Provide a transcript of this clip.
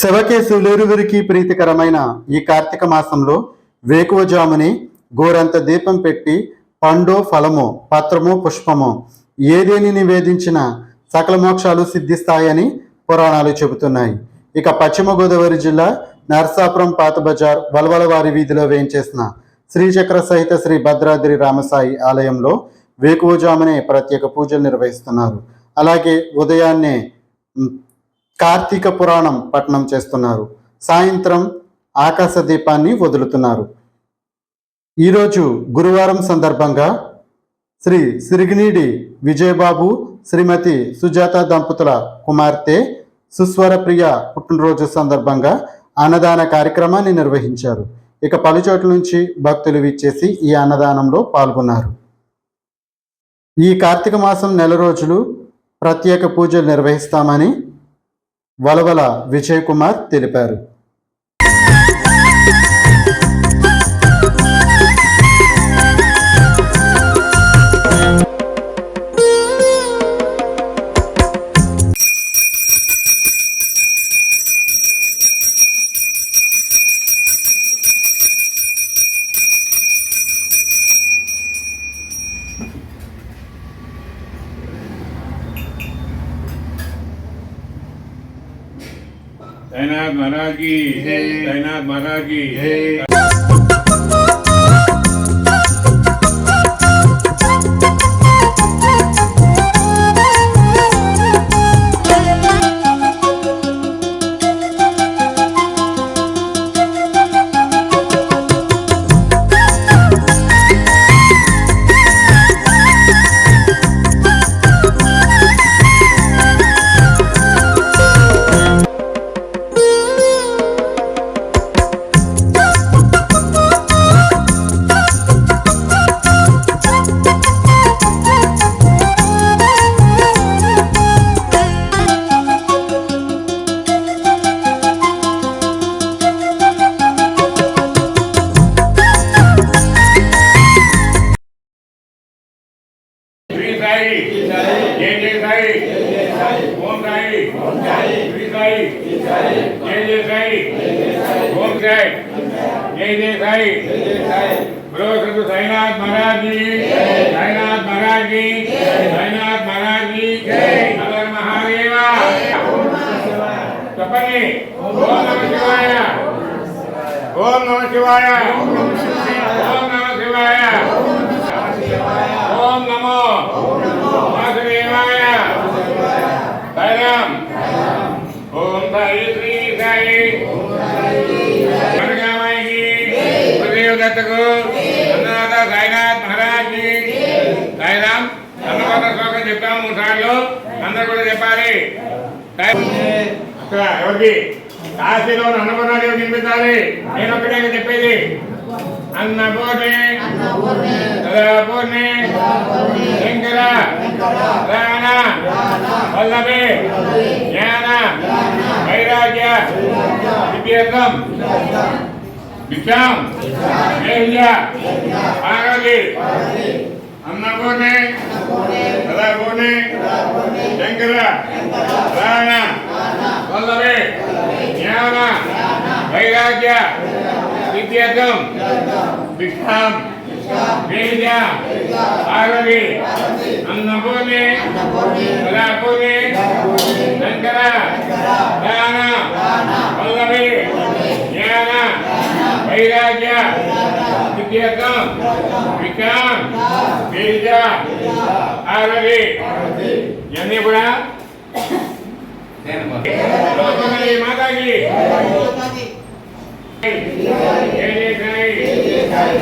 శివకేశవులిరువురికి ప్రీతికరమైన ఈ కార్తీక మాసంలో వేకువజాముని గోరంత దీపం పెట్టి పండో ఫలమో పత్రమో పుష్పమో ఏదేని నివేదించిన సకల మోక్షాలు సిద్ధిస్తాయని పురాణాలు చెబుతున్నాయి. ఇక పశ్చిమ గోదావరి జిల్లా నర్సాపురం పాత బజార్ వలవలవారి వీధిలో వేయించేసిన శ్రీచక్ర సహిత శ్రీ భద్రాద్రి రామసాయి ఆలయంలో వేకువజామునే ప్రత్యేక పూజలు నిర్వహిస్తున్నారు. అలాగే ఉదయాన్నే కార్తీక పురాణం పఠనం చేస్తున్నారు. సాయంత్రం ఆకాశ దీపాన్ని వదులుతున్నారు. ఈరోజు గురువారం సందర్భంగా శ్రీ సిరిగినీడి విజయబాబు శ్రీమతి సుజాత దంపతుల కుమార్తె సుస్వరప్రియ పుట్టినరోజు సందర్భంగా అన్నదాన కార్యక్రమాన్ని నిర్వహించారు. ఇక పలుచోట్ల నుంచి భక్తులు విచ్చేసి ఈ అన్నదానంలో పాల్గొన్నారు. ఈ కార్తీక మాసం నెల రోజులు ప్రత్యేక పూజలు నిర్వహిస్తామని వలవల విజయ్ కుమార్ తెలిపారు. साईनाथ महाराज की साईनाथ महाराज की जय जय साई ओम साई श्री साई जय जय साई ओम साई जय जय साई बोलो सद्गुरु साईनाथ महाराज की साईनाथ महाराज की साईनाथ महाराज की हर हर महादेव तपने ओम नमः शिवाय ओम नमः शिवाय ओम नमः शिवाय ओम नमो वासुदेवाय साईराम ओम साई श्री साई कनकामाई की गुरुदेव दत्त को अन्नदाता साईनाथ महाराज की साईराम అన్నదాత శ్లోకం చెప్పాము 3 సార్లు అందరూ కూడా చెప్పాలి. అక్కడ ఎవరికి కాశీలో అన్నపూర్ణాదేవి వినిపించాలి. నేను ఒక్కటే చెప్పేది अन्नपूर्णे सदापूर्णे शंकर प्राण वल्लभे ज्ञान वैराग्य विद्यार्थम भिक्षां देह्य पार्वती अन्नपूर्णे सदापूर्णे शंकर प्राण वल्लभे ज्ञान वैराग्य विद्यार्थम भिक्षां देह्य पार्वती अन्नपूर्णे सदापूर्णे शंकर प्राण वल्लभे ज्ञान वैराग्य विद्यार्थम भिक्षां देह्य पार्वती इवన్నీ కూడా माता की जय जय साई